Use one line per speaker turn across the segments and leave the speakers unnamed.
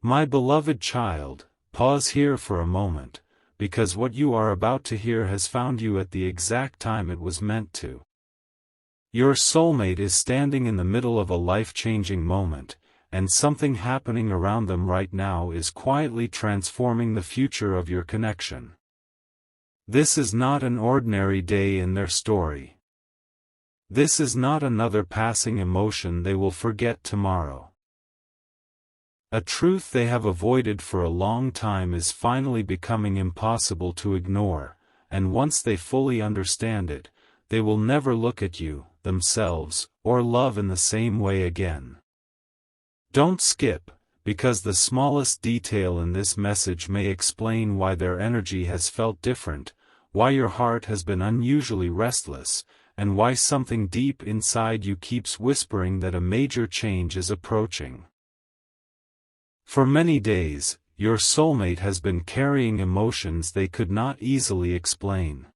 My beloved child, pause here for a moment, because what you are about to hear has found you at the exact time it was meant to. Your soulmate is standing in the middle of a life-changing moment, and something happening around them right now is quietly transforming the future of your connection. This is not an ordinary day in their story. This is not another passing emotion they will forget tomorrow. A truth they have avoided for a long time is finally becoming impossible to ignore, and once they fully understand it, they will never look at you, themselves, or love in the same way again. Don't skip, because the smallest detail in this message may explain why their energy has felt different, why your heart has been unusually restless, and why something deep inside you keeps whispering that a major change is approaching. For many days, your soulmate has been carrying emotions they could not easily explain.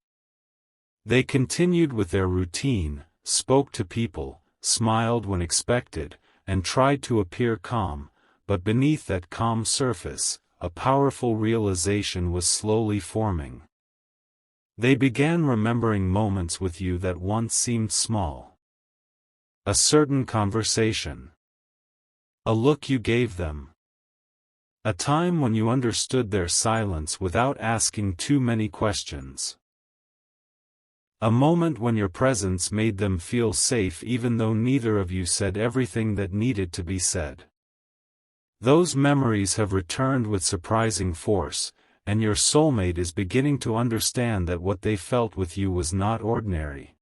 They continued with their routine, spoke to people, smiled when expected, and tried to appear calm, but beneath that calm surface, a powerful realization was slowly forming. They began remembering moments with you that once seemed small. A certain conversation. A look you gave them. A time when you understood their silence without asking too many questions. A moment when your presence made them feel safe even though neither of you said everything that needed to be said. Those memories have returned with surprising force, and your soulmate is beginning to understand that what they felt with you was not ordinary.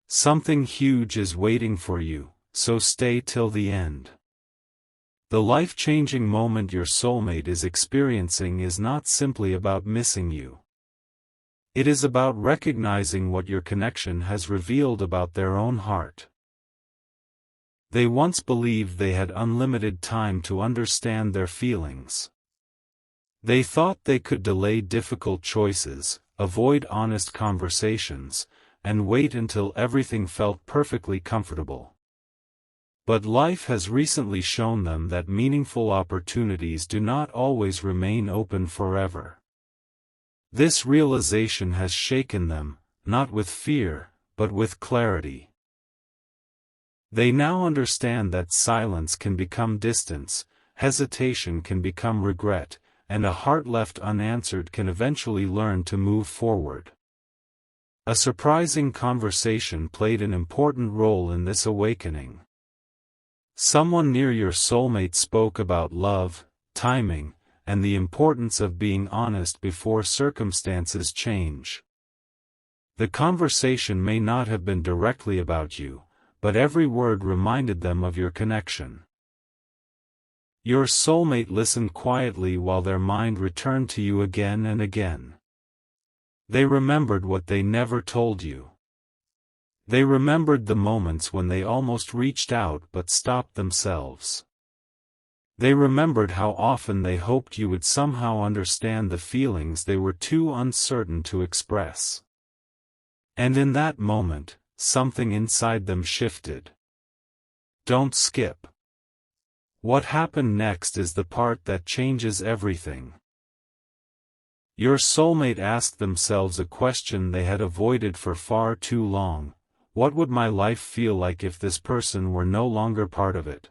Something huge is waiting for you, so stay till the end. The life-changing moment your soulmate is experiencing is not simply about missing you. It is about recognizing what your connection has revealed about their own heart. They once believed they had unlimited time to understand their feelings. They thought they could delay difficult choices, avoid honest conversations, and wait until everything felt perfectly comfortable. But life has recently shown them that meaningful opportunities do not always remain open forever. This realization has shaken them, not with fear, but with clarity. They now understand that silence can become distance, hesitation can become regret, and a heart left unanswered can eventually learn to move forward. A surprising conversation played an important role in this awakening. Someone near your soulmate spoke about love, timing, and the importance of being honest before circumstances change. The conversation may not have been directly about you, but every word reminded them of your connection. Your soulmate listened quietly while their mind returned to you again and again. They remembered what they never told you. They remembered the moments when they almost reached out but stopped themselves. They remembered how often they hoped you would somehow understand the feelings they were too uncertain to express. And in that moment, something inside them shifted. Don't skip. What happened next is the part that changes everything. Your soulmate asked themselves a question they had avoided for far too long: what would my life feel like if this person were no longer part of it?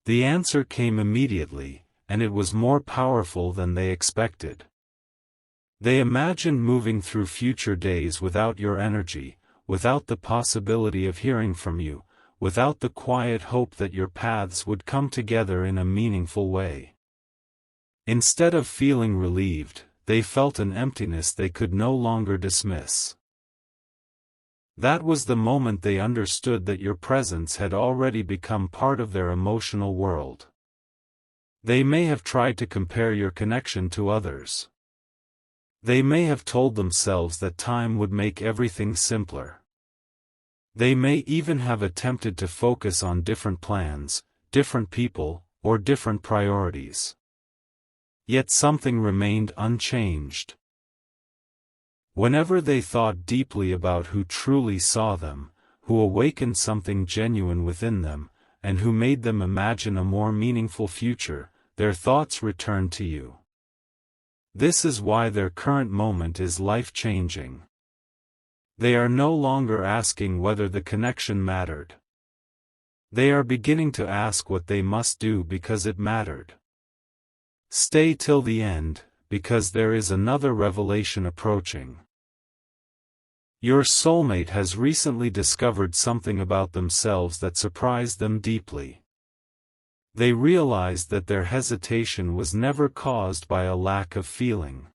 The answer came immediately, and it was more powerful than they expected. They imagined moving through future days without your energy, without the possibility of hearing from you, without the quiet hope that your paths would come together in a meaningful way. Instead of feeling relieved, they felt an emptiness they could no longer dismiss. That was the moment they understood that your presence had already become part of their emotional world. They may have tried to compare your connection to others. They may have told themselves that time would make everything simpler. They may even have attempted to focus on different plans, different people, or different priorities. Yet something remained unchanged. Whenever they thought deeply about who truly saw them, who awakened something genuine within them, and who made them imagine a more meaningful future, their thoughts return to you. This is why their current moment is life-changing. They are no longer asking whether the connection mattered. They are beginning to ask what they must do because it mattered. Stay till the end, because there is another revelation approaching. Your soulmate has recently discovered something about themselves that surprised them deeply. They realized that their hesitation was never caused by a lack of feeling.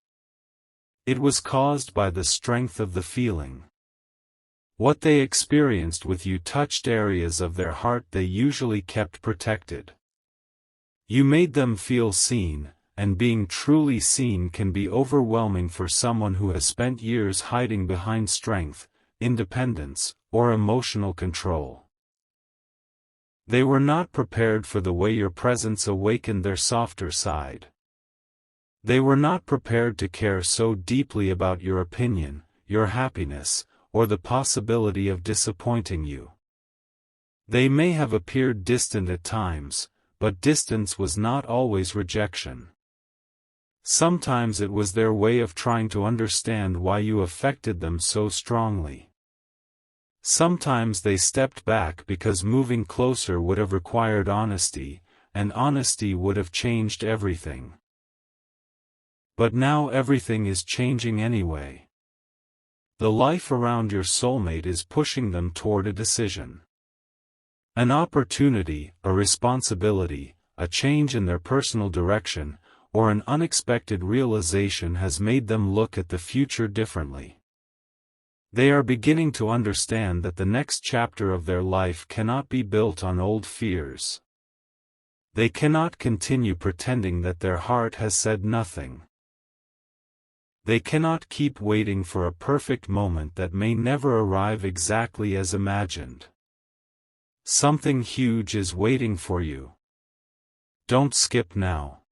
It was caused by the strength of the feeling. What they experienced with you touched areas of their heart they usually kept protected. You made them feel seen, and being truly seen can be overwhelming for someone who has spent years hiding behind strength, independence, or emotional control. They were not prepared for the way your presence awakened their softer side. They were not prepared to care so deeply about your opinion, your happiness, or the possibility of disappointing you. They may have appeared distant at times, but distance was not always rejection. Sometimes it was their way of trying to understand why you affected them so strongly. Sometimes they stepped back because moving closer would have required honesty, and honesty would have changed everything. But now everything is changing anyway. The life around your soulmate is pushing them toward a decision. An opportunity, a responsibility, a change in their personal direction, or an unexpected realization has made them look at the future differently. They are beginning to understand that the next chapter of their life cannot be built on old fears. They cannot continue pretending that their heart has said nothing. They cannot keep waiting for a perfect moment that may never arrive exactly as imagined. Something huge is waiting for you. Don't skip now.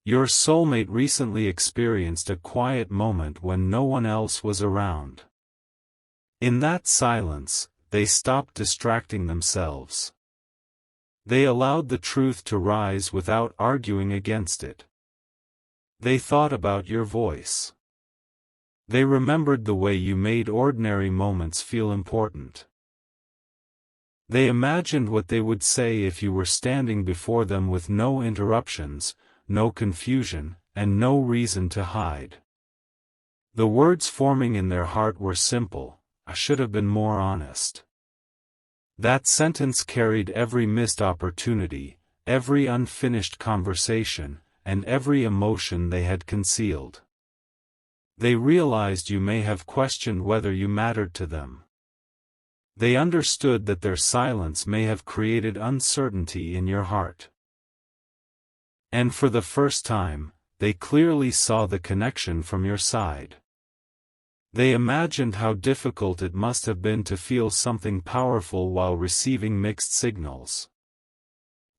Your soulmate recently experienced a quiet moment when no one else was around. In that silence, they stopped distracting themselves. They allowed the truth to rise without arguing against it. They thought about your voice. They remembered the way you made ordinary moments feel important. They imagined what they would say if you were standing before them with no interruptions, no confusion, and no reason to hide. The words forming in their heart were simple: "I should have been more honest." That sentence carried every missed opportunity, every unfinished conversation, and every emotion they had concealed. They realized you may have questioned whether you mattered to them. They understood that their silence may have created uncertainty in your heart. And for the first time, they clearly saw the connection from your side. They imagined how difficult it must have been to feel something powerful while receiving mixed signals.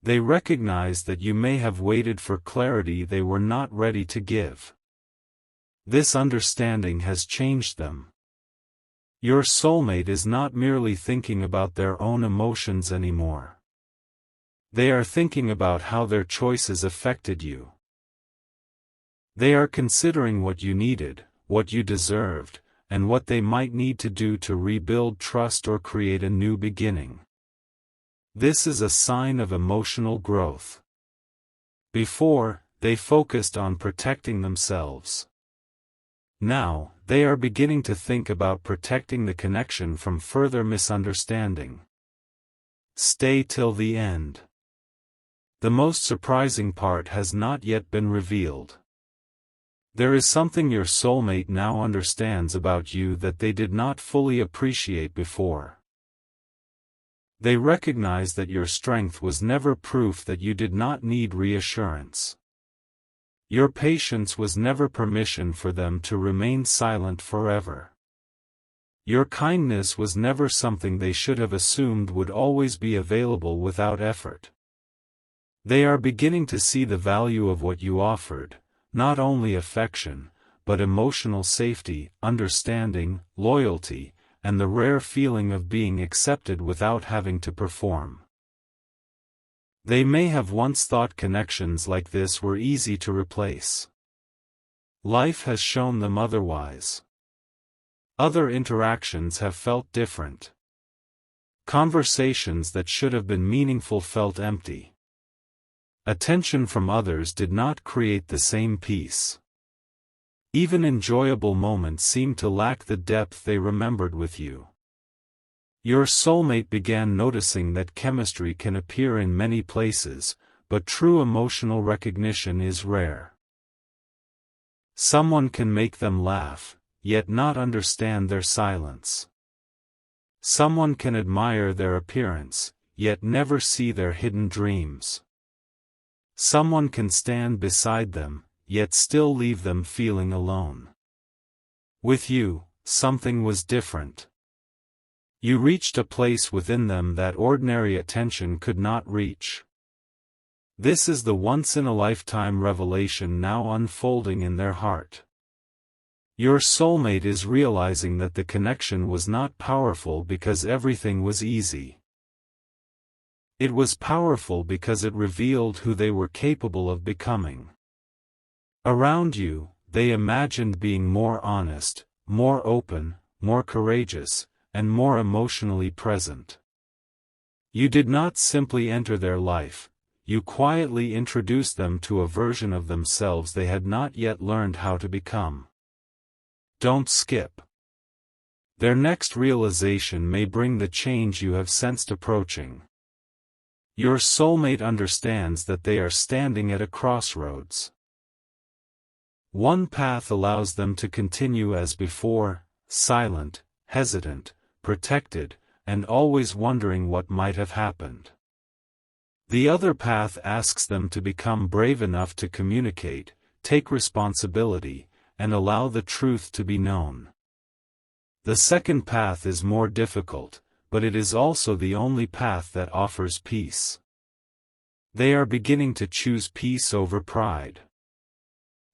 They recognized that you may have waited for clarity they were not ready to give. This understanding has changed them. Your soulmate is not merely thinking about their own emotions anymore. They are thinking about how their choices affected you. They are considering what you needed, what you deserved, and what they might need to do to rebuild trust or create a new beginning. This is a sign of emotional growth. Before, they focused on protecting themselves. Now, they are beginning to think about protecting the connection from further misunderstanding. Stay till the end. The most surprising part has not yet been revealed. There is something your soulmate now understands about you that they did not fully appreciate before. They recognize that your strength was never proof that you did not need reassurance. Your patience was never permission for them to remain silent forever. Your kindness was never something they should have assumed would always be available without effort. They are beginning to see the value of what you offered, not only affection, but emotional safety, understanding, loyalty, and the rare feeling of being accepted without having to perform. They may have once thought connections like this were easy to replace. Life has shown them otherwise. Other interactions have felt different. Conversations that should have been meaningful felt empty. Attention from others did not create the same peace. Even enjoyable moments seemed to lack the depth they remembered with you. Your soulmate began noticing that chemistry can appear in many places, but true emotional recognition is rare. Someone can make them laugh, yet not understand their silence. Someone can admire their appearance, yet never see their hidden dreams. Someone can stand beside them, yet still leave them feeling alone. With you, something was different. You reached a place within them that ordinary attention could not reach. This is the once-in-a-lifetime revelation now unfolding in their heart. Your soulmate is realizing that the connection was not powerful because everything was easy. It was powerful because it revealed who they were capable of becoming. Around you, they imagined being more honest, more open, more courageous, and more emotionally present. You did not simply enter their life, you quietly introduced them to a version of themselves they had not yet learned how to become. Don't skip. Their next realization may bring the change you have sensed approaching. Your soulmate understands that they are standing at a crossroads. One path allows them to continue as before, silent, hesitant, protected, and always wondering what might have happened. The other path asks them to become brave enough to communicate, take responsibility, and allow the truth to be known. The second path is more difficult, but it is also the only path that offers peace. They are beginning to choose peace over pride.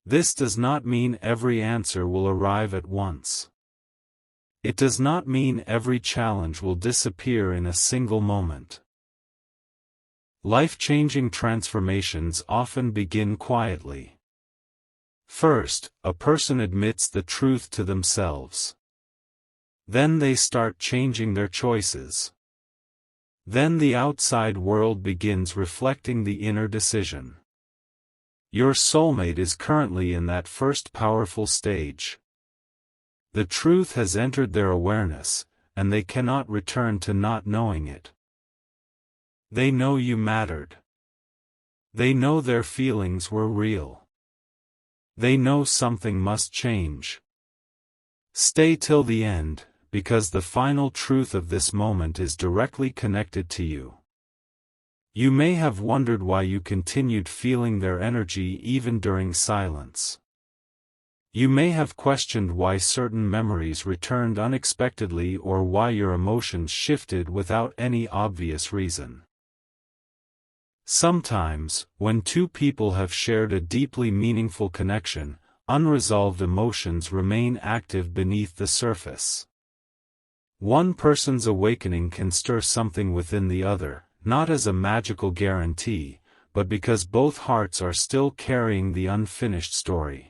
This does not mean every answer will arrive at once. It does not mean every challenge will disappear in a single moment. Life-changing transformations often begin quietly. First, a person admits the truth to themselves. Then they start changing their choices. Then the outside world begins reflecting the inner decision. Your soulmate is currently in that first powerful stage. The truth has entered their awareness, and they cannot return to not knowing it. They know you mattered. They know their feelings were real. They know something must change. Stay till the end, because the final truth of this moment is directly connected to you. You may have wondered why you continued feeling their energy even during silence. You may have questioned why certain memories returned unexpectedly or why your emotions shifted without any obvious reason. Sometimes, when two people have shared a deeply meaningful connection, unresolved emotions remain active beneath the surface. One person's awakening can stir something within the other, not as a magical guarantee, but because both hearts are still carrying the unfinished story.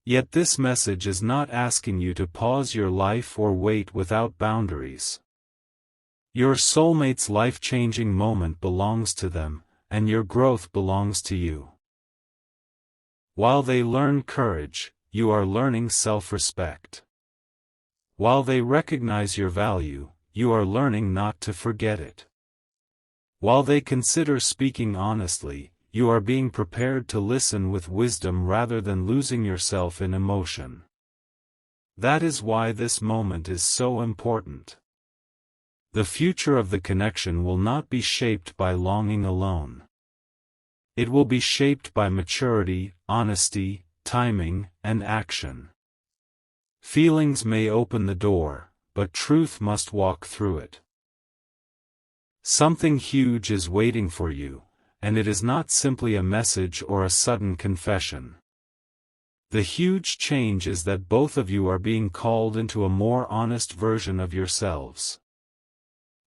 Yet this message is not asking you to pause your life or wait without boundaries. Your soulmate's life-changing moment belongs to them, and your growth belongs to you. While they learn courage, you are learning self-respect. While they recognize your value, you are learning not to forget it. While they consider speaking honestly, you are being prepared to listen with wisdom rather than losing yourself in emotion. That is why this moment is so important. The future of the connection will not be shaped by longing alone. It will be shaped by maturity, honesty, timing, and action. Feelings may open the door, but truth must walk through it. Something huge is waiting for you, and it is not simply a message or a sudden confession. The huge change is that both of you are being called into a more honest version of yourselves.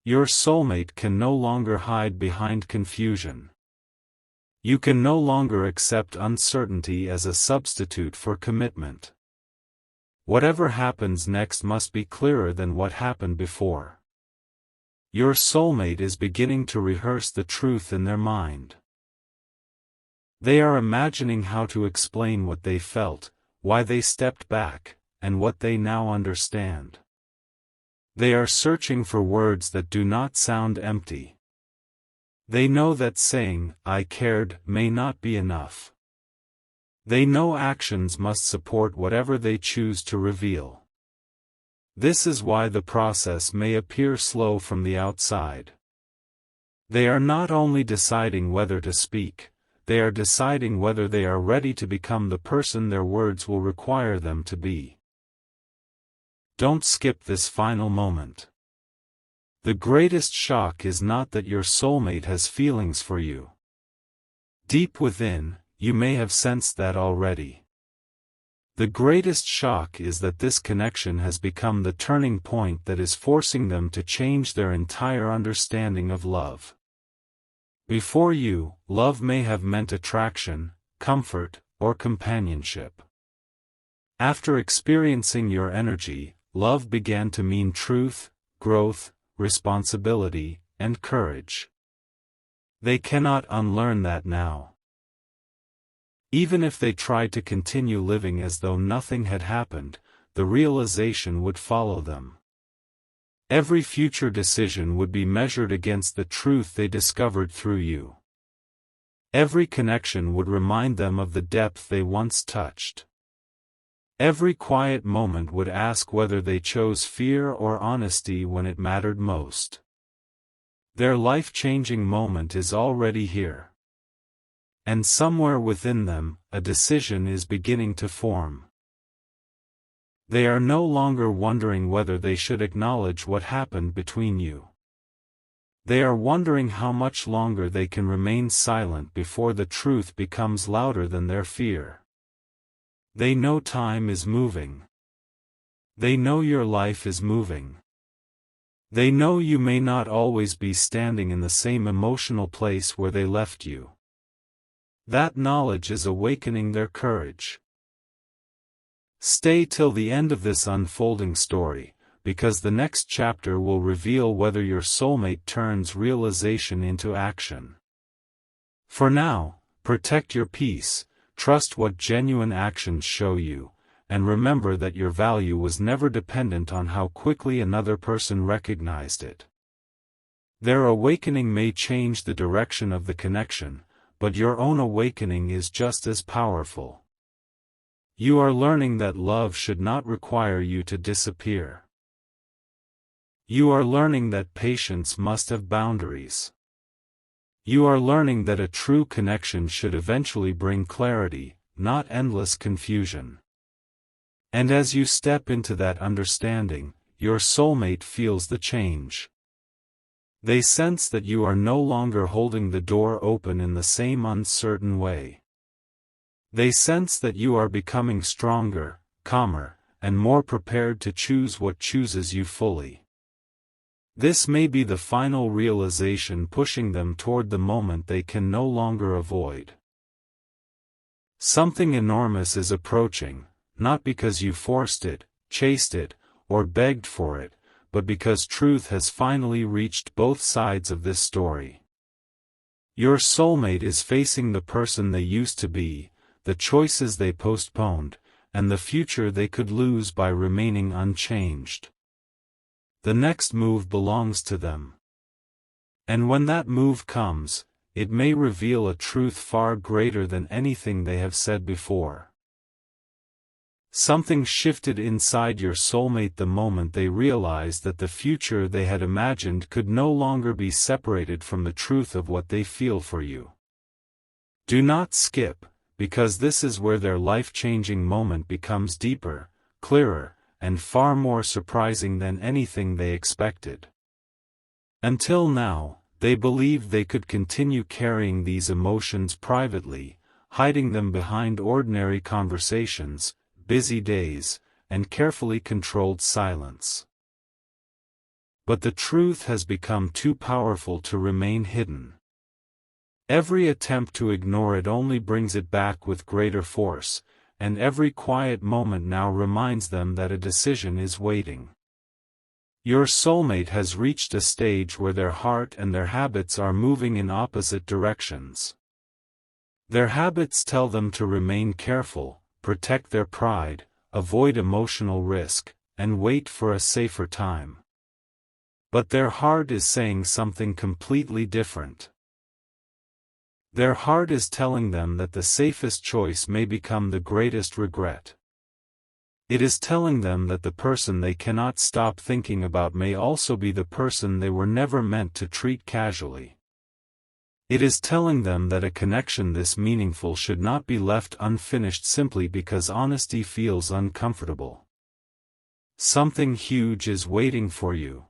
Your soulmate can no longer hide behind confusion. You can no longer accept uncertainty as a substitute for commitment. Whatever happens next must be clearer than what happened before. Your soulmate is beginning to rehearse the truth in their mind. They are imagining how to explain what they felt, why they stepped back, and what they now understand. They are searching for words that do not sound empty. They know that saying, "I cared," may not be enough. They know actions must support whatever they choose to reveal. This is why the process may appear slow from the outside. They are not only deciding whether to speak, they are deciding whether they are ready to become the person their words will require them to be. Don't skip this final moment. The greatest shock is not that your soulmate has feelings for you. Deep within, you may have sensed that already. The greatest shock is that this connection has become the turning point that is forcing them to change their entire understanding of love. Before you, love may have meant attraction, comfort, or companionship. After experiencing your energy, love began to mean truth, growth, responsibility, and courage. They cannot unlearn that now. Even if they tried to continue living as though nothing had happened, the realization would follow them. Every future decision would be measured against the truth they discovered through you. Every connection would remind them of the depth they once touched. Every quiet moment would ask whether they chose fear or honesty when it mattered most. Their life-changing moment is already here. And somewhere within them, a decision is beginning to form. They are no longer wondering whether they should acknowledge what happened between you. They are wondering how much longer they can remain silent before the truth becomes louder than their fear. They know time is moving. They know your life is moving. They know you may not always be standing in the same emotional place where they left you. That knowledge is awakening their courage. Stay till the end of this unfolding story, because the next chapter will reveal whether your soulmate turns realization into action. For now, protect your peace, trust what genuine actions show you, and remember that your value was never dependent on how quickly another person recognized it. Their awakening may change the direction of the connection, but your own awakening is just as powerful. You are learning that love should not require you to disappear. You are learning that patience must have boundaries. You are learning that a true connection should eventually bring clarity, not endless confusion. And as you step into that understanding, your soulmate feels the change. They sense that you are no longer holding the door open in the same uncertain way. They sense that you are becoming stronger, calmer, and more prepared to choose what chooses you fully. This may be the final realization pushing them toward the moment they can no longer avoid. Something enormous is approaching, not because you forced it, chased it, or begged for it, but because truth has finally reached both sides of this story. Your soulmate is facing the person they used to be, the choices they postponed, and the future they could lose by remaining unchanged. The next move belongs to them. And when that move comes, it may reveal a truth far greater than anything they have said before. Something shifted inside your soulmate the moment they realized that the future they had imagined could no longer be separated from the truth of what they feel for you. Do not skip, because this is where their life-changing moment becomes deeper, clearer, and far more surprising than anything they expected. Until now, they believed they could continue carrying these emotions privately, hiding them behind ordinary conversations, busy days, and carefully controlled silence. But the truth has become too powerful to remain hidden. Every attempt to ignore it only brings it back with greater force, and every quiet moment now reminds them that a decision is waiting. Your soulmate has reached a stage where their heart and their habits are moving in opposite directions. Their habits tell them to remain careful, protect their pride, avoid emotional risk, and wait for a safer time. But their heart is saying something completely different. Their heart is telling them that the safest choice may become the greatest regret. It is telling them that the person they cannot stop thinking about may also be the person they were never meant to treat casually. It is telling them that a connection this meaningful should not be left unfinished simply because honesty feels uncomfortable. Something huge is waiting for you.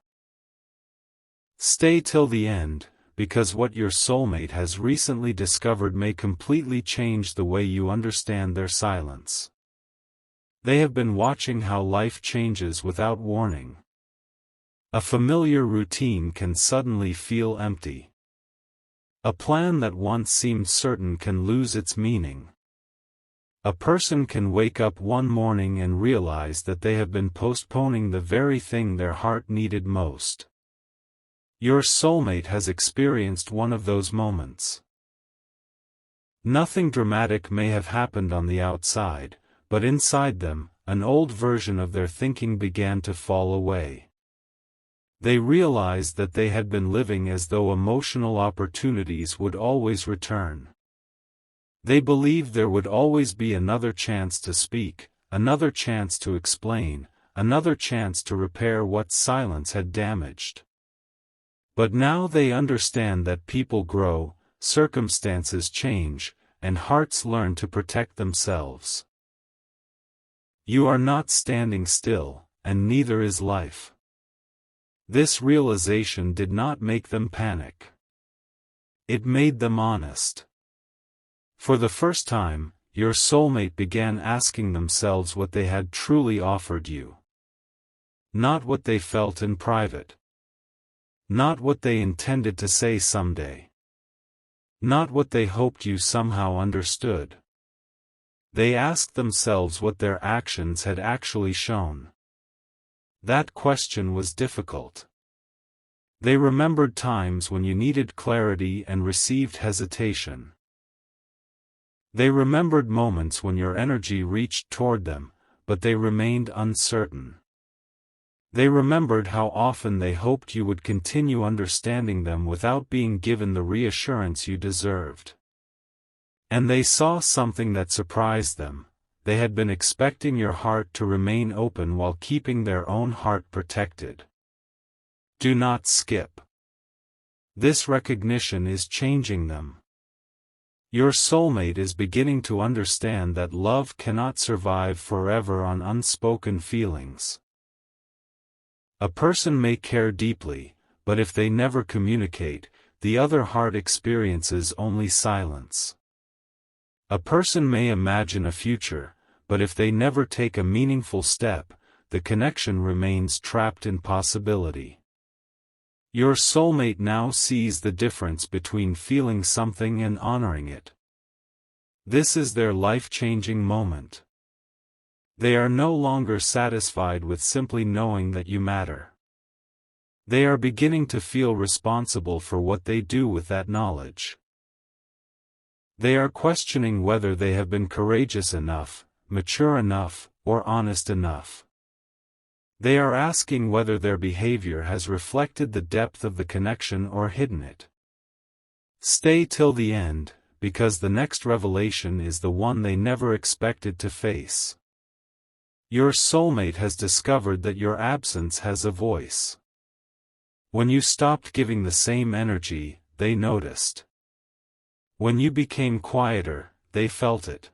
Stay till the end, because what your soulmate has recently discovered may completely change the way you understand their silence. They have been watching how life changes without warning. A familiar routine can suddenly feel empty. A plan that once seemed certain can lose its meaning. A person can wake up one morning and realize that they have been postponing the very thing their heart needed most. Your soulmate has experienced one of those moments. Nothing dramatic may have happened on the outside, but inside them, an old version of their thinking began to fall away. They realized that they had been living as though emotional opportunities would always return. They believed there would always be another chance to speak, another chance to explain, another chance to repair what silence had damaged. But now they understand that people grow, circumstances change, and hearts learn to protect themselves. You are not standing still, and neither is life. This realization did not make them panic. It made them honest. For the first time, your soulmate began asking themselves what they had truly offered you. Not what they felt in private. Not what they intended to say someday. Not what they hoped you somehow understood. They asked themselves what their actions had actually shown. That question was difficult. They remembered times when you needed clarity and received hesitation. They remembered moments when your energy reached toward them, but they remained uncertain. They remembered how often they hoped you would continue understanding them without being given the reassurance you deserved. And they saw something that surprised them. They had been expecting your heart to remain open while keeping their own heart protected. Do not skip. This recognition is changing them. Your soulmate is beginning to understand that love cannot survive forever on unspoken feelings. A person may care deeply, but if they never communicate, the other heart experiences only silence. A person may imagine a future, but if they never take a meaningful step, the connection remains trapped in possibility. Your soulmate now sees the difference between feeling something and honoring it. This is their life-changing moment. They are no longer satisfied with simply knowing that you matter. They are beginning to feel responsible for what they do with that knowledge. They are questioning whether they have been courageous enough, mature enough, or honest enough. They are asking whether their behavior has reflected the depth of the connection or hidden it. Stay till the end, because the next revelation is the one they never expected to face. Your soulmate has discovered that your absence has a voice. When you stopped giving the same energy, they noticed. When you became quieter, they felt it.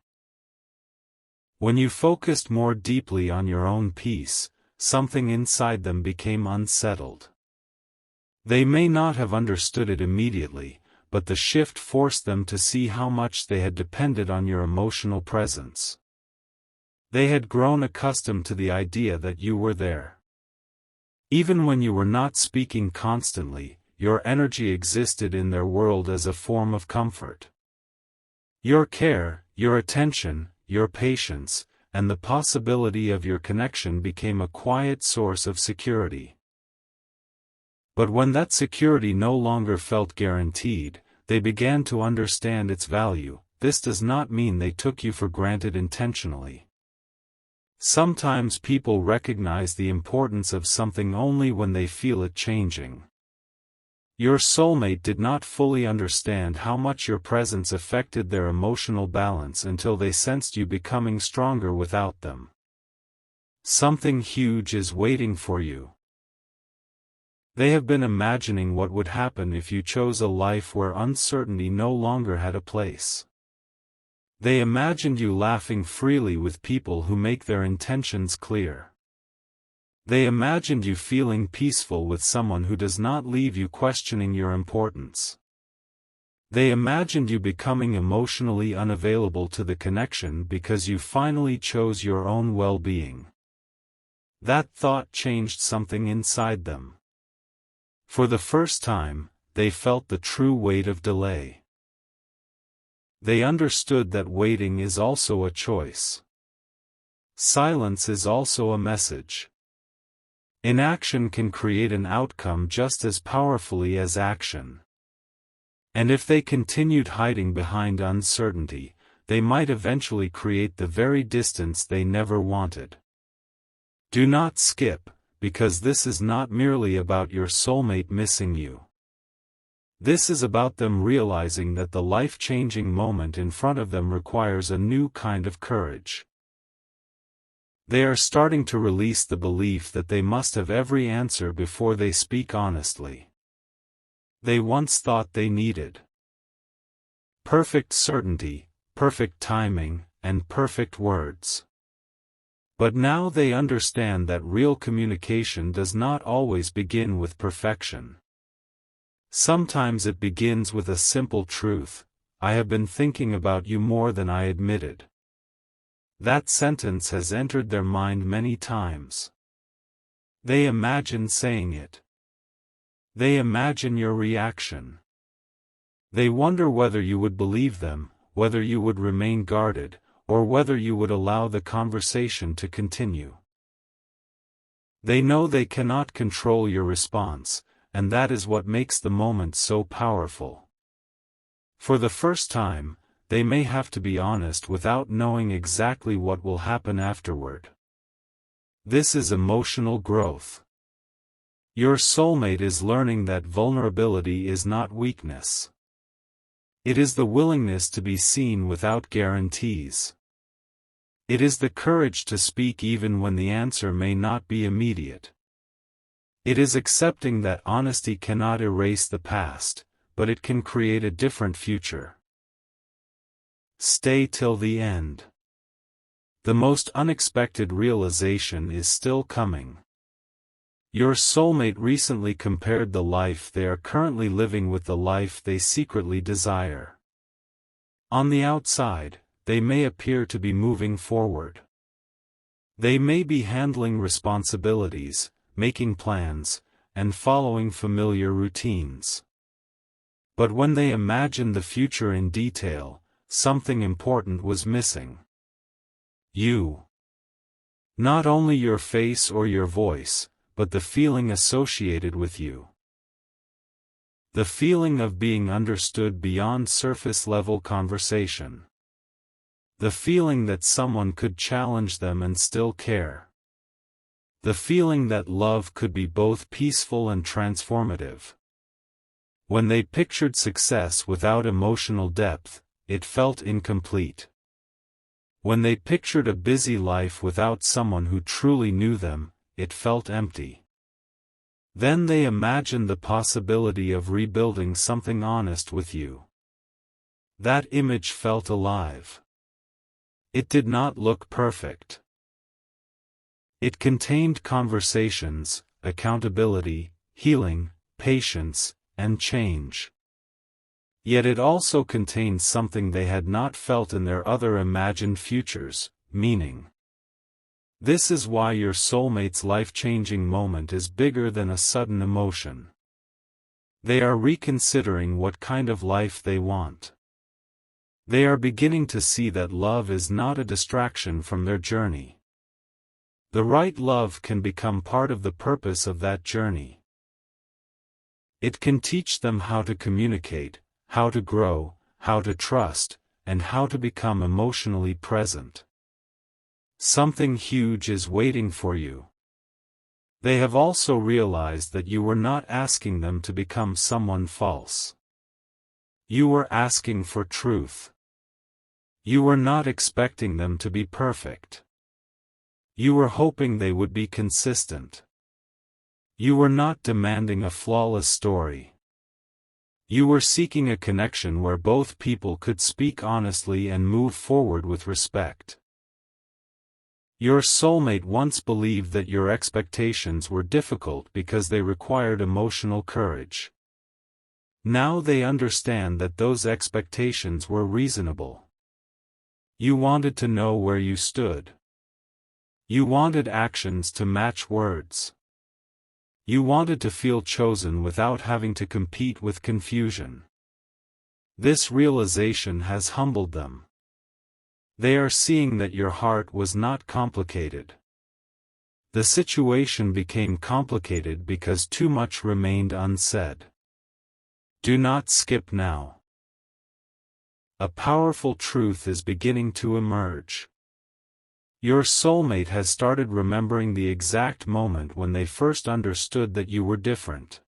When you focused more deeply on your own peace, something inside them became unsettled. They may not have understood it immediately, but the shift forced them to see how much they had depended on your emotional presence. They had grown accustomed to the idea that you were there. Even when you were not speaking constantly, your energy existed in their world as a form of comfort. Your care, your attention, your patience, and the possibility of your connection became a quiet source of security. But when that security no longer felt guaranteed, they began to understand its value. This does not mean they took you for granted intentionally. Sometimes people recognize the importance of something only when they feel it changing. Your soulmate did not fully understand how much your presence affected their emotional balance until they sensed you becoming stronger without them. Something huge is waiting for you. They have been imagining what would happen if you chose a life where uncertainty no longer had a place. They imagined you laughing freely with people who make their intentions clear. They imagined you feeling peaceful with someone who does not leave you questioning your importance. They imagined you becoming emotionally unavailable to the connection because you finally chose your own well-being. That thought changed something inside them. For the first time, they felt the true weight of delay. They understood that waiting is also a choice. Silence is also a message. Inaction can create an outcome just as powerfully as action. And if they continued hiding behind uncertainty, they might eventually create the very distance they never wanted. Do not skip, because this is not merely about your soulmate missing you. This is about them realizing that the life-changing moment in front of them requires a new kind of courage. They are starting to release the belief that they must have every answer before they speak honestly. They once thought they needed perfect certainty, perfect timing, and perfect words. But now they understand that real communication does not always begin with perfection. Sometimes it begins with a simple truth: I have been thinking about you more than I admitted. That sentence has entered their mind many times. They imagine saying it. They imagine your reaction. They wonder whether you would believe them, whether you would remain guarded, or whether you would allow the conversation to continue. They know they cannot control your response, and that is what makes the moment so powerful. For the first time, they may have to be honest without knowing exactly what will happen afterward. This is emotional growth. Your soulmate is learning that vulnerability is not weakness. It is the willingness to be seen without guarantees. It is the courage to speak even when the answer may not be immediate. It is accepting that honesty cannot erase the past, but it can create a different future. Stay till the end. The most unexpected realization is still coming. Your soulmate recently compared the life they are currently living with the life they secretly desire. On the outside, they may appear to be moving forward. They may be handling responsibilities, making plans, and following familiar routines. But when they imagined the future in detail, something important was missing. You. Not only your face or your voice, but the feeling associated with you. The feeling of being understood beyond surface-level conversation. The feeling that someone could challenge them and still care. The feeling that love could be both peaceful and transformative. When they pictured success without emotional depth, it felt incomplete. When they pictured a busy life without someone who truly knew them, it felt empty. Then they imagined the possibility of rebuilding something honest with you. That image felt alive. It did not look perfect. It contained conversations, accountability, healing, patience, and change. Yet it also contained something they had not felt in their other imagined futures: meaning. This is why your soulmate's life-changing moment is bigger than a sudden emotion. They are reconsidering what kind of life they want. They are beginning to see that love is not a distraction from their journey. The right love can become part of the purpose of that journey. It can teach them how to communicate, how to grow, how to trust, and how to become emotionally present. Something huge is waiting for you. They have also realized that you were not asking them to become someone false. You were asking for truth. You were not expecting them to be perfect. You were hoping they would be consistent. You were not demanding a flawless story. You were seeking a connection where both people could speak honestly and move forward with respect. Your soulmate once believed that your expectations were difficult because they required emotional courage. Now they understand that those expectations were reasonable. You wanted to know where you stood. You wanted actions to match words. You wanted to feel chosen without having to compete with confusion. This realization has humbled them. They are seeing that your heart was not complicated. The situation became complicated because too much remained unsaid. Do not skip now. A powerful truth is beginning to emerge. Your soulmate has started remembering the exact moment when they first understood that you were different.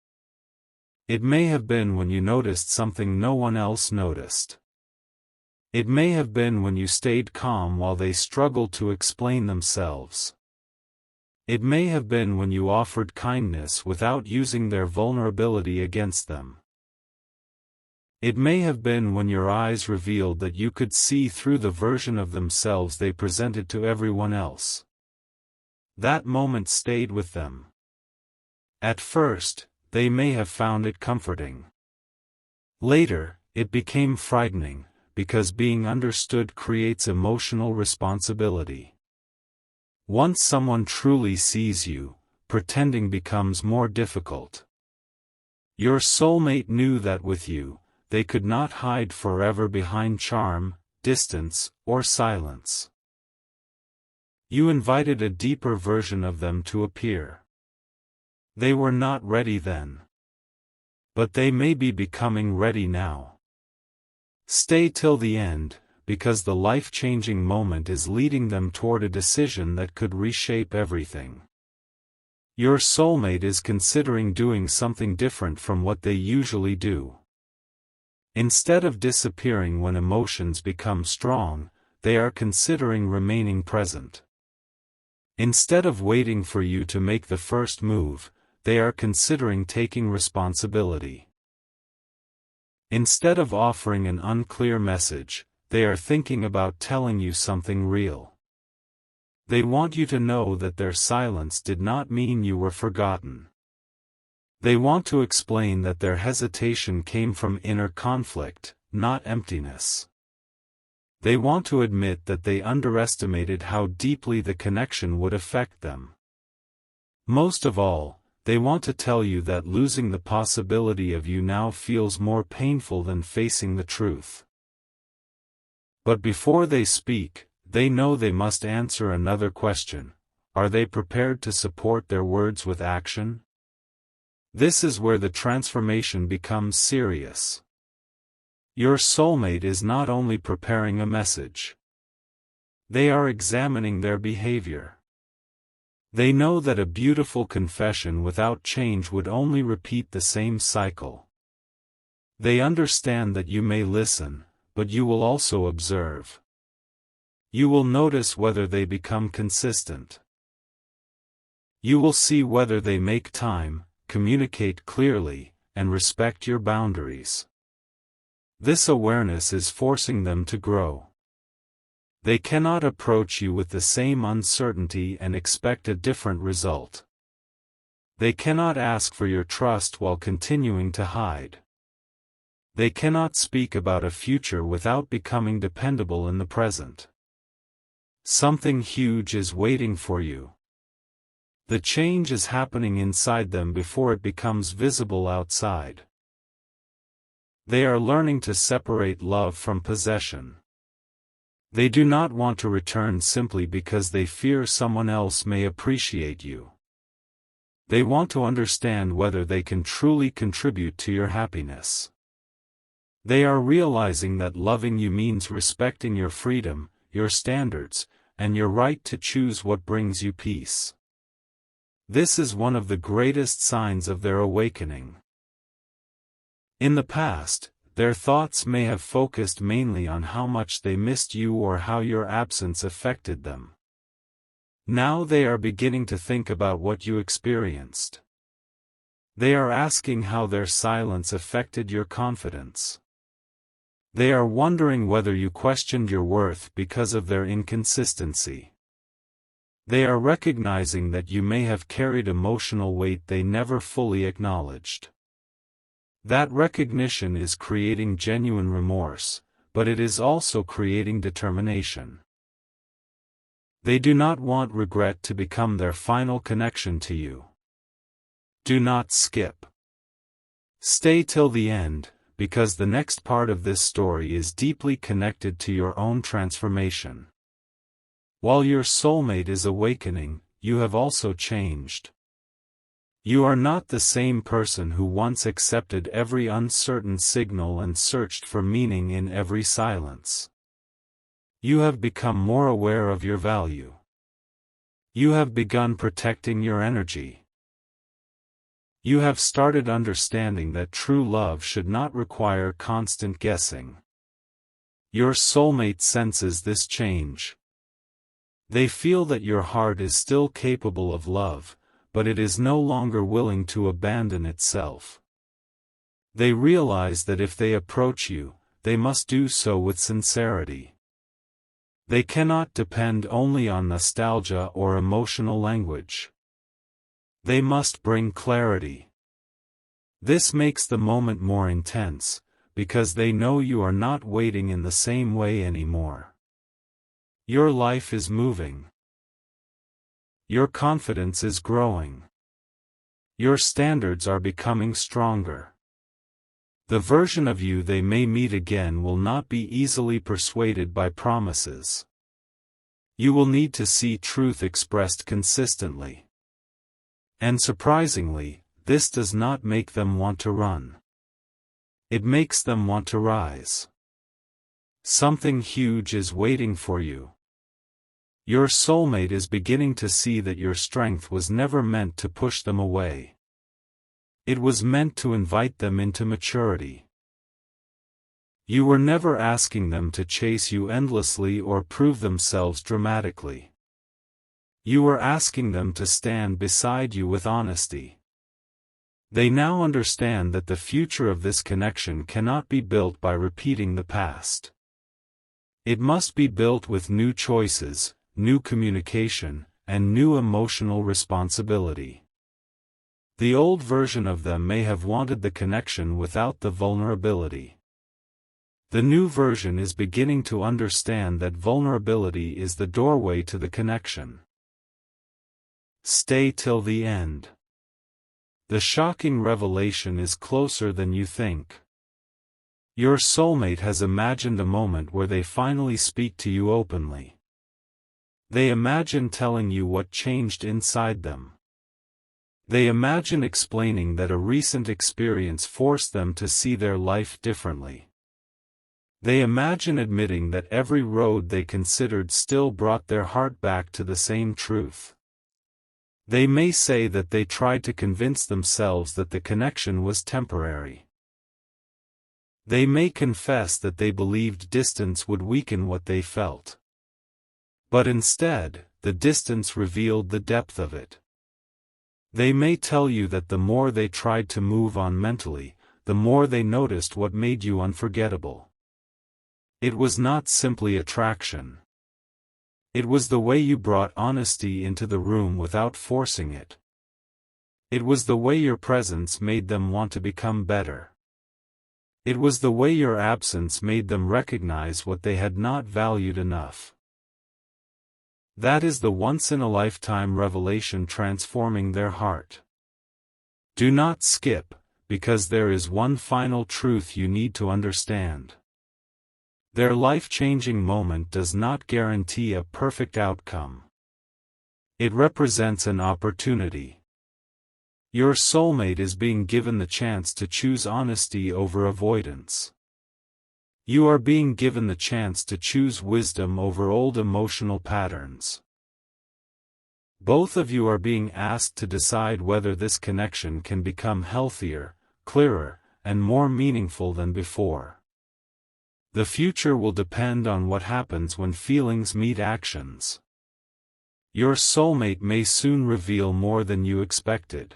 It may have been when you noticed something no one else noticed. It may have been when you stayed calm while they struggled to explain themselves. It may have been when you offered kindness without using their vulnerability against them. It may have been when your eyes revealed that you could see through the version of themselves they presented to everyone else. That moment stayed with them. At first, they may have found it comforting. Later, it became frightening, because being understood creates emotional responsibility. Once someone truly sees you, pretending becomes more difficult. Your soulmate knew that with you, they could not hide forever behind charm, distance, or silence. You invited a deeper version of them to appear. They were not ready then. But they may be becoming ready now. Stay till the end, because the life-changing moment is leading them toward a decision that could reshape everything. Your soulmate is considering doing something different from what they usually do. Instead of disappearing when emotions become strong, they are considering remaining present. Instead of waiting for you to make the first move, they are considering taking responsibility. Instead of offering an unclear message, they are thinking about telling you something real. They want you to know that their silence did not mean you were forgotten. They want to explain that their hesitation came from inner conflict, not emptiness. They want to admit that they underestimated how deeply the connection would affect them. Most of all, they want to tell you that losing the possibility of you now feels more painful than facing the truth. But before they speak, they know they must answer another question: are they prepared to support their words with action? This is where the transformation becomes serious. Your soulmate is not only preparing a message. They are examining their behavior. They know that a beautiful confession without change would only repeat the same cycle. They understand that you may listen, but you will also observe. You will notice whether they become consistent. You will see whether they make time, communicate clearly, and respect your boundaries. This awareness is forcing them to grow. They cannot approach you with the same uncertainty and expect a different result. They cannot ask for your trust while continuing to hide. They cannot speak about a future without becoming dependable in the present. Something huge is waiting for you. The change is happening inside them before it becomes visible outside. They are learning to separate love from possession. They do not want to return simply because they fear someone else may appreciate you. They want to understand whether they can truly contribute to your happiness. They are realizing that loving you means respecting your freedom, your standards, and your right to choose what brings you peace. This is one of the greatest signs of their awakening. In the past, their thoughts may have focused mainly on how much they missed you or how your absence affected them. Now they are beginning to think about what you experienced. They are asking how their silence affected your confidence. They are wondering whether you questioned your worth because of their inconsistency. They are recognizing that you may have carried emotional weight they never fully acknowledged. That recognition is creating genuine remorse, but it is also creating determination. They do not want regret to become their final connection to you. Do not skip. Stay till the end, because the next part of this story is deeply connected to your own transformation. While your soulmate is awakening, you have also changed. You are not the same person who once accepted every uncertain signal and searched for meaning in every silence. You have become more aware of your value. You have begun protecting your energy. You have started understanding that true love should not require constant guessing. Your soulmate senses this change. They feel that your heart is still capable of love, but it is no longer willing to abandon itself. They realize that if they approach you, they must do so with sincerity. They cannot depend only on nostalgia or emotional language. They must bring clarity. This makes the moment more intense, because they know you are not waiting in the same way anymore. Your life is moving. Your confidence is growing. Your standards are becoming stronger. The version of you they may meet again will not be easily persuaded by promises. You will need to see truth expressed consistently. And surprisingly, this does not make them want to run. It makes them want to rise. Something huge is waiting for you. Your soulmate is beginning to see that your strength was never meant to push them away. It was meant to invite them into maturity. You were never asking them to chase you endlessly or prove themselves dramatically. You were asking them to stand beside you with honesty. They now understand that the future of this connection cannot be built by repeating the past. It must be built with new choices, new communication, and new emotional responsibility. The old version of them may have wanted the connection without the vulnerability. The new version is beginning to understand that vulnerability is the doorway to the connection. Stay till the end. The shocking revelation is closer than you think. Your soulmate has imagined a moment where they finally speak to you openly. They imagine telling you what changed inside them. They imagine explaining that a recent experience forced them to see their life differently. They imagine admitting that every road they considered still brought their heart back to the same truth. They may say that they tried to convince themselves that the connection was temporary. They may confess that they believed distance would weaken what they felt. But instead, the distance revealed the depth of it. They may tell you that the more they tried to move on mentally, the more they noticed what made you unforgettable. It was not simply attraction. It was the way you brought honesty into the room without forcing it. It was the way your presence made them want to become better. It was the way your absence made them recognize what they had not valued enough. That is the once-in-a-lifetime revelation transforming their heart. Do not skip, because there is one final truth you need to understand. Their life-changing moment does not guarantee a perfect outcome. It represents an opportunity. Your soulmate is being given the chance to choose honesty over avoidance. You are being given the chance to choose wisdom over old emotional patterns. Both of you are being asked to decide whether this connection can become healthier, clearer, and more meaningful than before. The future will depend on what happens when feelings meet actions. Your soulmate may soon reveal more than you expected.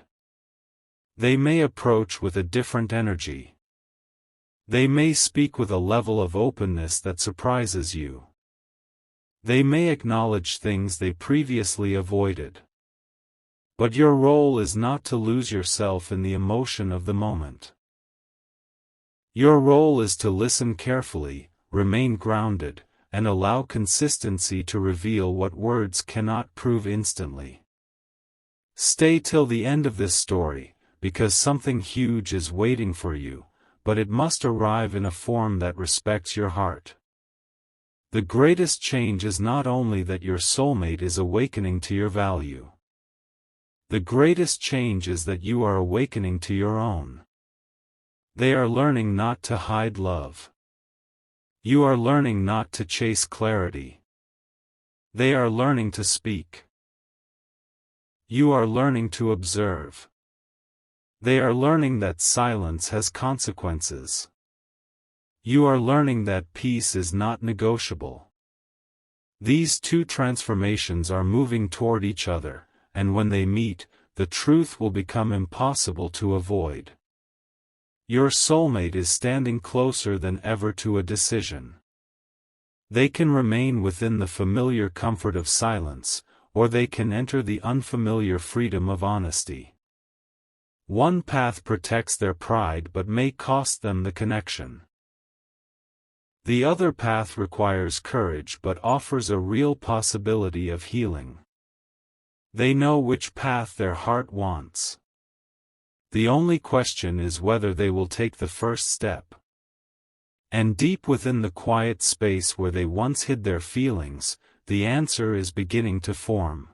They may approach with a different energy. They may speak with a level of openness that surprises you. They may acknowledge things they previously avoided. But your role is not to lose yourself in the emotion of the moment. Your role is to listen carefully, remain grounded, and allow consistency to reveal what words cannot prove instantly. Stay till the end of this story, because something huge is waiting for you, but it must arrive in a form that respects your heart. The greatest change is not only that your soulmate is awakening to your value. The greatest change is that you are awakening to your own. They are learning not to hide love. You are learning not to chase clarity. They are learning to speak. You are learning to observe. They are learning that silence has consequences. You are learning that peace is not negotiable. These two transformations are moving toward each other, and when they meet, the truth will become impossible to avoid. Your soulmate is standing closer than ever to a decision. They can remain within the familiar comfort of silence, or they can enter the unfamiliar freedom of honesty. One path protects their pride but may cost them the connection. The other path requires courage but offers a real possibility of healing. They know which path their heart wants. The only question is whether they will take the first step. And deep within the quiet space where they once hid their feelings, the answer is beginning to form.